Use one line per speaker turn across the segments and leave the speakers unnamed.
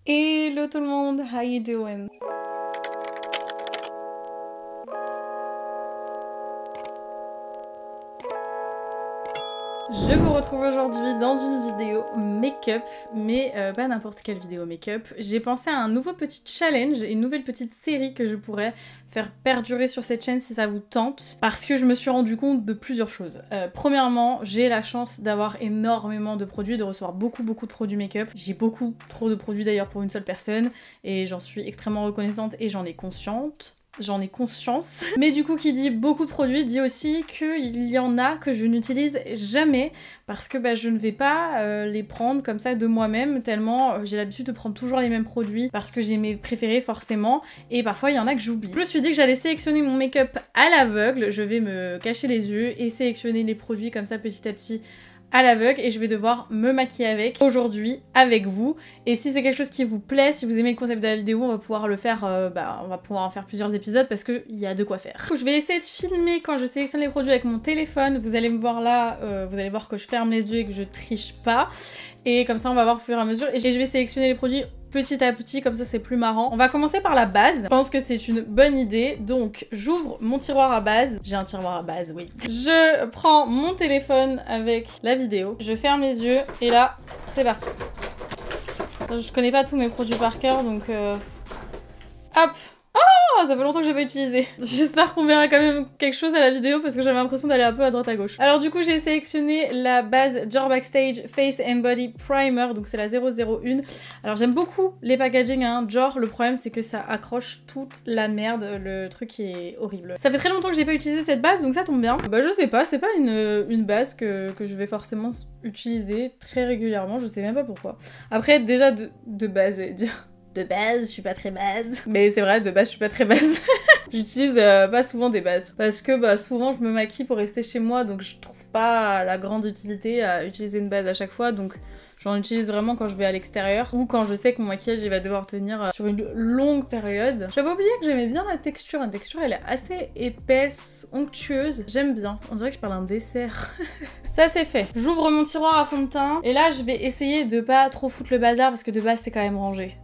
Hello tout le monde, how you doing? Je vous retrouve aujourd'hui dans une vidéo make-up, mais pas n'importe quelle vidéo make-up. J'ai pensé à un nouveau petit challenge, une nouvelle petite série que je pourrais faire perdurer sur cette chaîne si ça vous tente, parce que je me suis rendu compte de plusieurs choses. Premièrement, j'ai la chance d'avoir énormément de produits, de recevoir beaucoup de produits make-up. J'ai beaucoup trop de produits d'ailleurs pour une seule personne, et j'en suis extrêmement reconnaissante et j'en ai conscience. Mais du coup, qui dit beaucoup de produits dit aussi qu'il y en a que je n'utilise jamais parce que je ne vais pas les prendre comme ça de moi-même tellement j'ai l'habitude de prendre toujours les mêmes produits parce que j'ai mes préférés forcément et parfois il y en a que j'oublie. Je me suis dit que j'allais sélectionner mon make-up à l'aveugle, je vais me cacher les yeux et sélectionner les produits comme ça petit à petit à l'aveugle et je vais devoir me maquiller avec aujourd'hui avec vous. Et si c'est quelque chose qui vous plaît, si vous aimez le concept de la vidéo, on va pouvoir le faire, on va pouvoir en faire plusieurs épisodes parce qu'il y a de quoi faire. Je vais essayer de filmer quand je sélectionne les produits avec mon téléphone. Vous allez me voir là, vous allez voir que je ferme les yeux et que je triche pas. Et comme ça on va voir au fur et à mesure. Et je vais sélectionner les produits petit à petit, comme ça c'est plus marrant. On va commencer par la base. Je pense que c'est une bonne idée. Donc j'ouvre mon tiroir à base. J'ai un tiroir à base, oui. Je prends mon téléphone avec la vidéo. Je ferme les yeux et là, c'est parti. Je connais pas tous mes produits par cœur, donc hop. Oh, ça fait longtemps que j'ai pas utilisé. J'espère qu'on verra quand même quelque chose à la vidéo parce que j'avais l'impression d'aller un peu à droite à gauche. Alors du coup j'ai sélectionné la base Dior Backstage Face and Body Primer, donc c'est la 001. Alors j'aime beaucoup les packaging hein, Dior, le problème c'est que ça accroche toute la merde, le truc est horrible. Ça fait très longtemps que j'ai pas utilisé cette base donc ça tombe bien. Je sais pas, c'est pas une base que je vais forcément utiliser très régulièrement, je sais même pas pourquoi. Après déjà de base je vais dire. De base, je suis pas très base. Mais c'est vrai, de base, je suis pas très base. J'utilise pas souvent des bases. Parce que souvent, je me maquille pour rester chez moi, donc je trouve pas la grande utilité à utiliser une base à chaque fois. Donc j'en utilise vraiment quand je vais à l'extérieur ou quand je sais que mon maquillage il va devoir tenir sur une longue période. J'avais oublié que j'aimais bien la texture. La texture, elle est assez épaisse, onctueuse. J'aime bien. On dirait que je parle d'un dessert. Ça c'est fait. J'ouvre mon tiroir à fond de teint. Et là, je vais essayer de pas trop foutre le bazar parce que de base, c'est quand même rangé.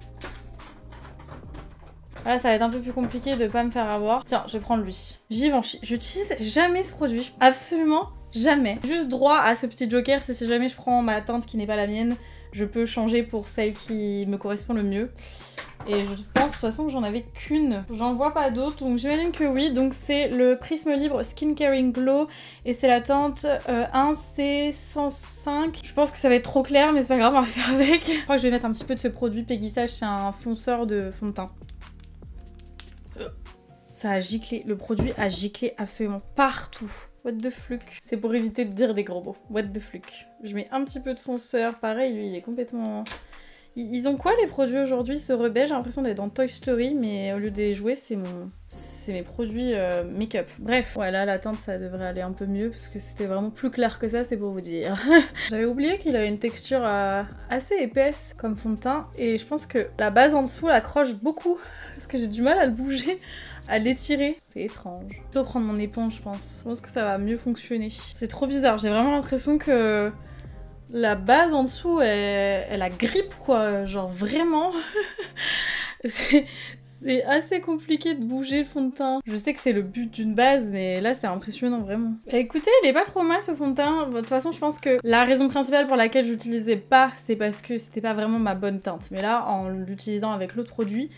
Là, ça va être un peu plus compliqué de pas me faire avoir. Tiens, je vais prendre lui. Givenchy. J'utilise jamais ce produit. Absolument jamais. Juste droit à ce petit joker, c'est si jamais je prends ma teinte qui n'est pas la mienne, je peux changer pour celle qui me correspond le mieux. Et je pense de toute façon que j'en avais qu'une. J'en vois pas d'autres, donc j'imagine que oui. Donc c'est le Prisme Libre Skin Caring Glow et c'est la teinte 1C105. Je pense que ça va être trop clair, mais c'est pas grave, on va faire avec. Je crois que je vais mettre un petit peu de ce produit Peggy Sage, c'est un fonceur de fond de teint. Ça a giclé, le produit a giclé absolument partout. What the fuck. C'est pour éviter de dire des gros mots. What the fuck. Je mets un petit peu de fonceur. Pareil, lui, il est complètement... Ils ont quoi les produits aujourd'hui, ce rebelle? J'ai l'impression d'être dans Toy Story, mais au lieu des jouets, c'est mes produits make-up. Bref, ouais, là, la teinte, ça devrait aller un peu mieux, parce que c'était vraiment plus clair que ça, c'est pour vous dire. J'avais oublié qu'il avait une texture assez épaisse comme fond de teint, et je pense que la base en dessous, elle accroche beaucoup, parce que j'ai du mal à le bouger, à l'étirer. C'est étrange. Plutôt prendre mon éponge, je pense. Je pense que ça va mieux fonctionner. C'est trop bizarre, j'ai vraiment l'impression que... la base en dessous, elle a grippe quoi, genre vraiment. C'est assez compliqué de bouger le fond de teint. Je sais que c'est le but d'une base, mais là c'est impressionnant vraiment. Écoutez, il est pas trop mal ce fond de teint. De toute façon, je pense que la raison principale pour laquelle j'utilisais pas, c'est parce que c'était pas vraiment ma bonne teinte. Mais là, en l'utilisant avec l'autre produit,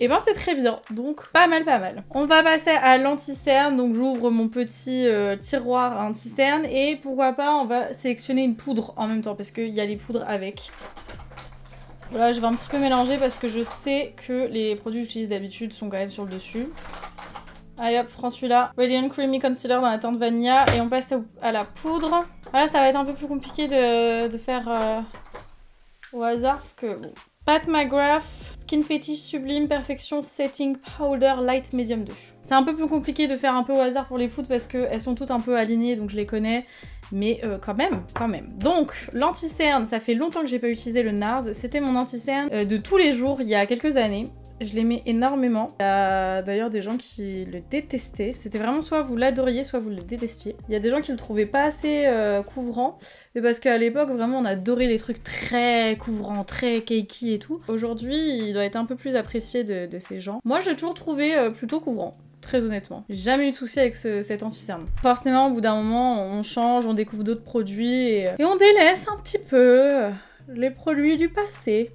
et c'est très bien, donc pas mal. On va passer à l'anti-cerne, donc j'ouvre mon petit tiroir anti-cerne et pourquoi pas on va sélectionner une poudre en même temps parce qu'il y a les poudres avec. Voilà, je vais un petit peu mélanger parce que je sais que les produits que j'utilise d'habitude sont quand même sur le dessus. Allez hop, prends celui-là. Radiant Creamy Concealer dans la teinte Vanilla et on passe à la poudre. Voilà, ça va être un peu plus compliqué de faire au hasard parce que bon. Pat McGrath Skin Fetish Sublime Perfection Setting Powder Light Medium 2. C'est un peu plus compliqué de faire un peu au hasard pour les poudres parce qu'elles sont toutes un peu alignées donc je les connais. Mais quand même. Donc, l'anti-cerne, ça fait longtemps que j'ai pas utilisé le NARS. C'était mon anti-cerne de tous les jours il y a quelques années. je l'aimais énormément. Il y a d'ailleurs des gens qui le détestaient. C'était vraiment soit vous l'adoriez, soit vous le détestiez. Il y a des gens qui le trouvaient pas assez couvrant, mais parce qu'à l'époque, vraiment, on adorait les trucs très couvrants, très cakey et tout. Aujourd'hui, il doit être un peu plus apprécié de ces gens. Moi, je l'ai toujours trouvé plutôt couvrant. Très honnêtement. J'ai jamais eu de souci avec cet anti-cerne. Forcément, au bout d'un moment, on change, on découvre d'autres produits et on délaisse un petit peu les produits du passé.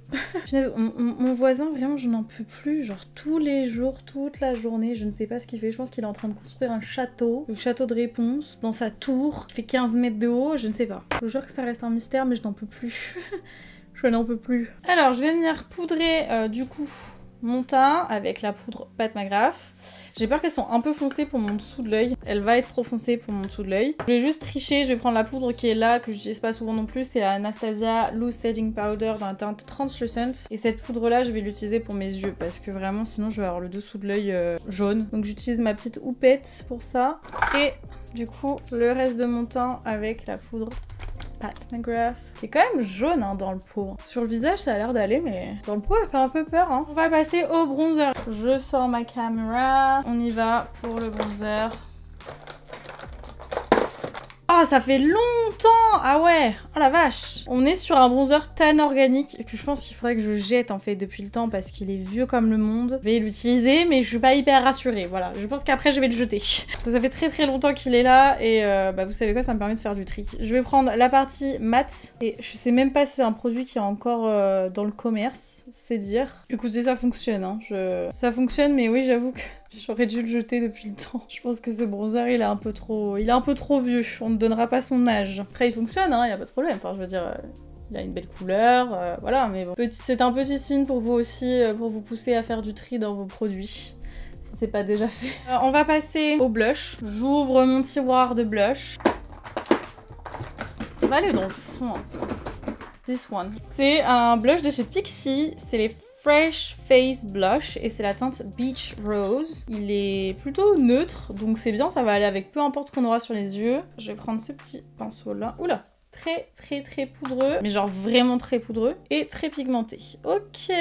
Mon voisin, vraiment, je n'en peux plus. Genre, tous les jours, toute la journée, je ne sais pas ce qu'il fait. Je pense qu'il est en train de construire un château, le château de Réponse, dans sa tour, qui fait 15 mètres de haut, je ne sais pas. Je vous jure que ça reste un mystère, mais je n'en peux plus. Je n'en peux plus. Alors, je vais venir poudrer, du coup, mon teint avec la poudre Pat McGrath. J'ai peur qu'elles soit un peu foncées pour mon dessous de l'œil. Elle va être trop foncée pour mon dessous de l'œil. Je vais juste tricher, je vais prendre la poudre qui est là, que j'utilise pas souvent non plus. C'est la Anastasia Loose Setting Powder dans la teinte Translucent. Et cette poudre là, je vais l'utiliser pour mes yeux parce que vraiment sinon je vais avoir le dessous de l'œil jaune. Donc j'utilise ma petite houppette pour ça. Et du coup, le reste de mon teint avec la poudre Pat McGrath. C'est quand même jaune hein, dans le pot. Sur le visage, ça a l'air d'aller, mais dans le pot, elle fait un peu peur. Hein. On va passer au bronzer. Je sors ma caméra. On y va pour le bronzer. Oh, ça fait longtemps! Ah ouais! Oh la vache! On est sur un bronzer tan organique que je pense qu'il faudrait que je jette en fait depuis le temps parce qu'il est vieux comme le monde. Je vais l'utiliser mais je suis pas hyper rassurée. Voilà, je pense qu'après je vais le jeter. Ça fait très longtemps qu'il est là et bah vous savez quoi, ça me permet de faire du tri. Je vais prendre la partie mat et je sais même pas si c'est un produit qui est encore dans le commerce, c'est dire. Écoutez, ça fonctionne, hein. Ça fonctionne mais oui, j'avoue que j'aurais dû le jeter depuis le temps. Je pense que ce bronzer, il est un peu trop vieux. On ne donnera pas son âge. Après, il fonctionne, hein, y a pas de problème. Enfin, je veux dire, il a une belle couleur, voilà. Mais bon, c'est un petit signe pour vous aussi, pour vous pousser à faire du tri dans vos produits. Si c'est pas déjà fait. On va passer au blush. J'ouvre mon tiroir de blush. On va aller dans le fond un peu. This one. C'est un blush de chez Pixi. C'est les Fresh Face Blush et c'est la teinte Beach Rose. Il est plutôt neutre, donc c'est bien, ça va aller avec peu importe ce qu'on aura sur les yeux. Je vais prendre ce petit pinceau là. Oula! Très poudreux, mais genre vraiment très poudreux et très pigmenté. Ok,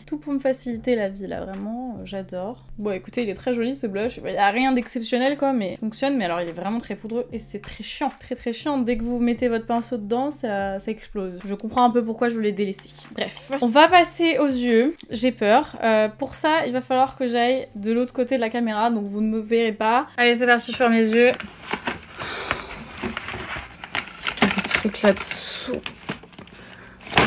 tout pour me faciliter la vie là, vraiment, j'adore. Bon écoutez, il est très joli ce blush, il n'y a rien d'exceptionnel quoi, mais il fonctionne, mais alors il est vraiment très poudreux et c'est très chiant, très chiant. Dès que vous mettez votre pinceau dedans, ça explose. Je comprends un peu pourquoi je voulais délaisser. Bref, on va passer aux yeux, j'ai peur. Pour ça, il va falloir que j'aille de l'autre côté de la caméra, donc vous ne me verrez pas. Allez, c'est parti, je ferme les yeux. Là-dessous.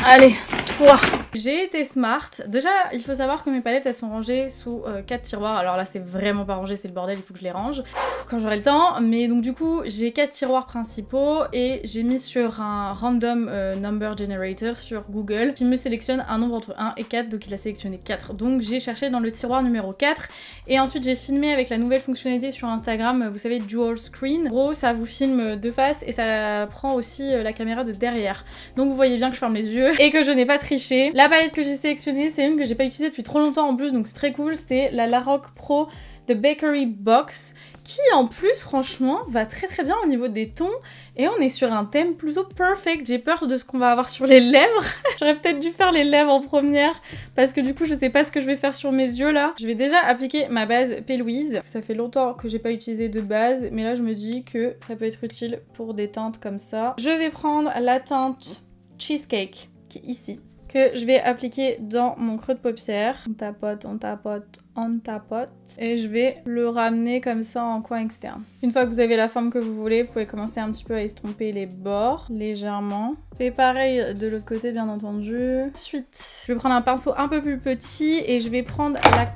Allez, toi! J'ai été smart. Déjà, il faut savoir que mes palettes, elles sont rangées sous 4 tiroirs. Alors là, c'est vraiment pas rangé, c'est le bordel, il faut que je les range quand j'aurai le temps. Mais donc du coup, j'ai 4 tiroirs principaux et j'ai mis sur un random number generator sur Google qui me sélectionne un nombre entre 1 et 4, donc il a sélectionné 4. Donc j'ai cherché dans le tiroir numéro 4 et ensuite j'ai filmé avec la nouvelle fonctionnalité sur Instagram, vous savez, dual screen. En gros, ça vous filme de face et ça prend aussi la caméra de derrière. Donc vous voyez bien que je ferme les yeux et que je n'ai pas triché. La palette que j'ai sélectionnée, c'est une que j'ai pas utilisée depuis trop longtemps en plus, donc c'est très cool. C'est la Larok Pro The Bakery Box, qui en plus, franchement, va très bien au niveau des tons. Et on est sur un thème plutôt perfect. J'ai peur de ce qu'on va avoir sur les lèvres. J'aurais peut-être dû faire les lèvres en première, parce que du coup, je sais pas ce que je vais faire sur mes yeux là. Je vais déjà appliquer ma base P. Louise. Ça fait longtemps que j'ai pas utilisé de base, mais là, je me dis que ça peut être utile pour des teintes comme ça. Je vais prendre la teinte Cheesecake, qui est ici, que je vais appliquer dans mon creux de paupière. On tapote, et je vais le ramener comme ça en coin externe. Une fois que vous avez la forme que vous voulez, vous pouvez commencer un petit peu à estomper les bords légèrement. Fais pareil de l'autre côté bien entendu. Ensuite, je vais prendre un pinceau un peu plus petit et je vais prendre la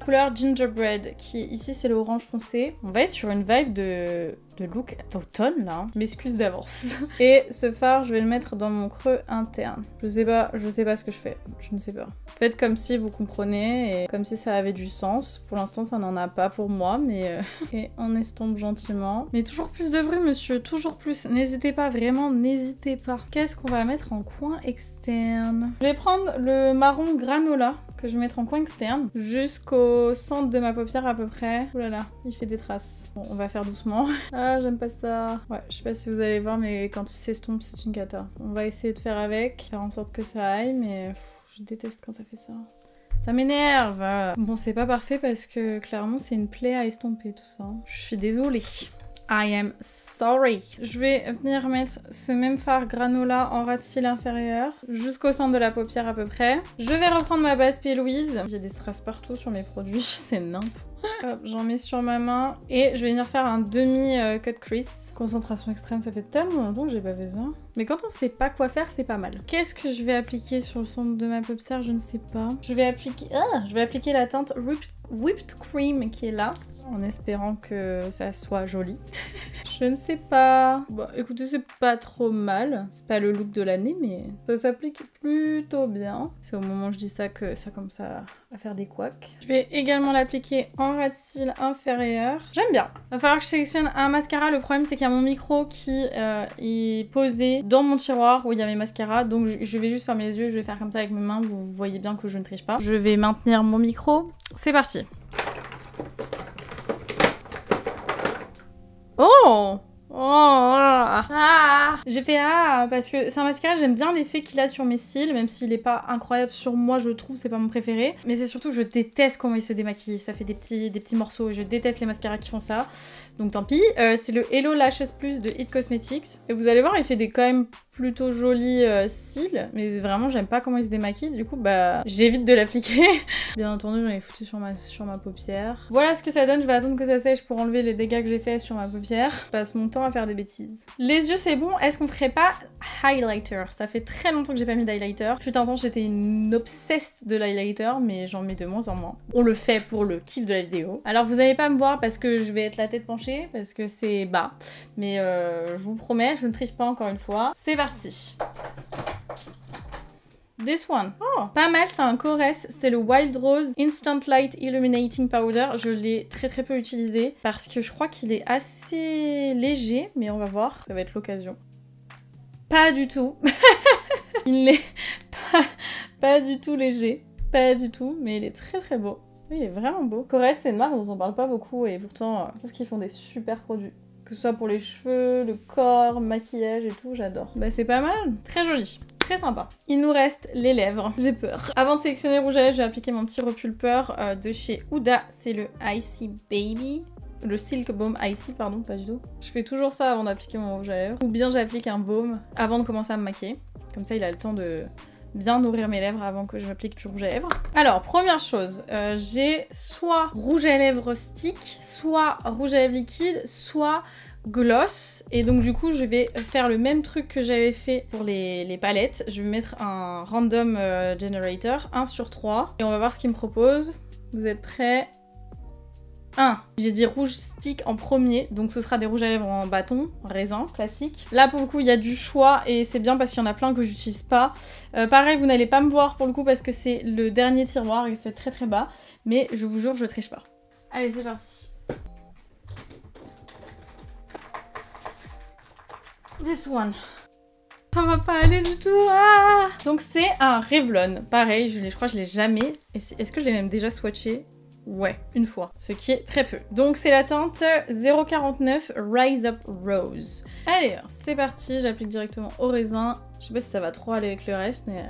couleur Gingerbread, qui ici c'est le orange foncé. On va être sur une vibe de look d'automne là, m'excuse d'avance. Et ce fard, je vais le mettre dans mon creux interne. Je sais pas ce que je fais, je ne sais pas. Faites comme si vous comprenez et comme si ça avait du sens. Pour l'instant ça n'en a pas pour moi, mais et on estompe gentiment. Mais toujours plus de bruit monsieur, toujours plus. N'hésitez pas, vraiment n'hésitez pas. Qu'est-ce qu'on va mettre en coin externe? Je vais prendre le marron granola que je vais mettre en coin externe jusqu'au centre de ma paupière à peu près. Oh là là, il fait des traces. Bon, on va faire doucement. Ah, j'aime pas ça. Ouais, je sais pas si vous allez voir, mais quand il s'estompe, c'est une cata. On va essayer de faire avec, faire en sorte que ça aille, mais je déteste quand ça fait ça. Ça m'énerve. Bon, c'est pas parfait parce que clairement, c'est une plaie à estomper tout ça. Je suis désolée. I am sorry. Je vais venir mettre ce même fard granola en ras de cils inférieur jusqu'au centre de la paupière à peu près. Je vais reprendre ma base P. Louise. Il y a des strass partout sur mes produits, c'est nimp. Hop, j'en mets sur ma main et je vais venir faire un demi cut crease. Concentration extrême, ça fait tellement longtemps que j'ai pas fait ça. Mais quand on sait pas quoi faire, c'est pas mal. Qu'est-ce que je vais appliquer sur le centre de ma paupière? Je ne sais pas. Je vais appliquer la teinte Whipped Cream qui est là, en espérant que ça soit joli. Je ne sais pas. Bon, écoutez, c'est pas trop mal. C'est pas le look de l'année, mais ça s'applique plutôt bien. C'est au moment où je dis ça que ça commence à faire des couacs. Je vais également l'appliquer en ras de cils inférieur. J'aime bien. Va falloir que je sélectionne un mascara. Le problème, c'est qu'il y a mon micro qui est posé dans mon tiroir où il y a mes mascaras. Donc, je vais juste fermer les yeux. Je vais faire comme ça avec mes mains. Vous voyez bien que je ne triche pas. Je vais maintenir mon micro. C'est parti. Oh! J'ai fait parce que c'est un mascara, j'aime bien l'effet qu'il a sur mes cils, même s'il est pas incroyable sur moi, je trouve, c'est pas mon préféré. Mais c'est surtout, je déteste comment il se démaquille, ça fait des petits morceaux et je déteste les mascaras qui font ça. Donc tant pis. C'est le Hello Lashes Plus de It Cosmetics. Et vous allez voir, il fait des quand même plutôt jolis cils, mais vraiment j'aime pas comment il se démaquille, du coup bah j'évite de l'appliquer. Bien entendu j'en ai foutu sur ma paupière. Voilà ce que ça donne, je vais attendre que ça sèche pour enlever les dégâts que j'ai fait sur ma paupière. Je passe mon temps à faire des bêtises. Les yeux c'est bon, est-ce qu'on ferait pas highlighter? Ça fait très longtemps que j'ai pas mis d'highlighter. Fut un temps j'étais une obsesse de l'highlighter, mais j'en mets de moins en moins. On le fait pour le kiff de la vidéo. Alors vous n'allez pas me voir parce que je vais être la tête penchée, parce que c'est bas, mais je vous promets, je ne triche pas encore une fois. C'est parti. This one. Oh, pas mal, c'est un Korres, c'est le Wild Rose Instant Light Illuminating Powder. Je l'ai très peu utilisé parce que je crois qu'il est assez léger, mais on va voir, ça va être l'occasion. Pas du tout. Il n'est pas du tout léger, pas du tout, mais il est très beau. Il est vraiment beau. Korres, c'est une marque dont on parle pas beaucoup et pourtant, je trouve qu'ils font des super produits. Que ce soit pour les cheveux, le corps, maquillage et tout, j'adore. Bah c'est pas mal, très joli. Très sympa. Il nous reste les lèvres. J'ai peur. Avant de sélectionner le rouge à lèvres, je vais appliquer mon petit repulpeur de chez Huda. C'est le Icy Baby. Le Silk Balm Icy, pardon, pas du tout. Je fais toujours ça avant d'appliquer mon rouge à lèvres. Ou bien j'applique un baume avant de commencer à me maquiller. Comme ça, il a le temps de bien nourrir mes lèvres avant que je m'applique du rouge à lèvres. Alors, première chose, j'ai soit rouge à lèvres stick, soit rouge à lèvres liquide, soit gloss, et donc du coup je vais faire le même truc que j'avais fait pour les palettes. Je vais mettre un random generator 1 sur 3 et on va voir ce qu'il me propose. Vous êtes prêts? 1. J'ai dit rouge stick en premier, donc ce sera des rouges à lèvres en bâton, raisin, classique. Là pour le coup il y a du choix et c'est bien parce qu'il y en a plein que j'utilise pas. Pareil, vous n'allez pas me voir pour le coup parce que c'est le dernier tiroir et c'est très bas, mais je vous jure je triche pas. Allez c'est parti. This one. Ça va pas aller du tout. Ah, donc c'est un Revlon. Pareil, je crois que je l'ai jamais. Est-ce que je l'ai même déjà swatché? Ouais, une fois. Ce qui est très peu. Donc c'est la teinte 049 Rise Up Rose. Allez, c'est parti. J'applique directement au raisin. Je sais pas si ça va trop aller avec le reste, mais...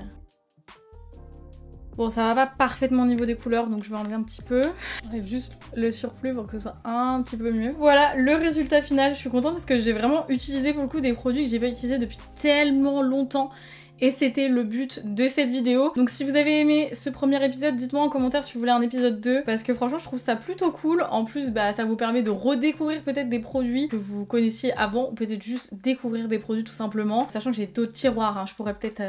Bon, ça va pas parfaitement au niveau des couleurs, donc je vais enlever un petit peu. J'enlève juste le surplus pour que ce soit un petit peu mieux. Voilà le résultat final. Je suis contente parce que j'ai vraiment utilisé pour le coup des produits que j'ai pas utilisés depuis tellement longtemps. Et c'était le but de cette vidéo. Donc si vous avez aimé ce premier épisode, dites-moi en commentaire si vous voulez un épisode 2. Parce que franchement, je trouve ça plutôt cool. En plus, bah, ça vous permet de redécouvrir peut-être des produits que vous connaissiez avant. Ou peut-être juste découvrir des produits tout simplement. Sachant que j'ai d'autres tiroirs, hein. Je pourrais peut-être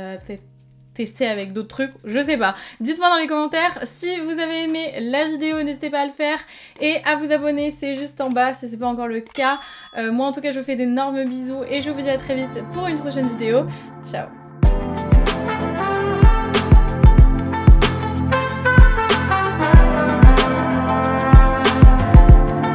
tester avec d'autres trucs, je sais pas. Dites-moi dans les commentaires si vous avez aimé la vidéo, n'hésitez pas à le faire et à vous abonner, c'est juste en bas si c'est pas encore le cas. Moi en tout cas je vous fais d'énormes bisous et je vous dis à très vite pour une prochaine vidéo. Ciao.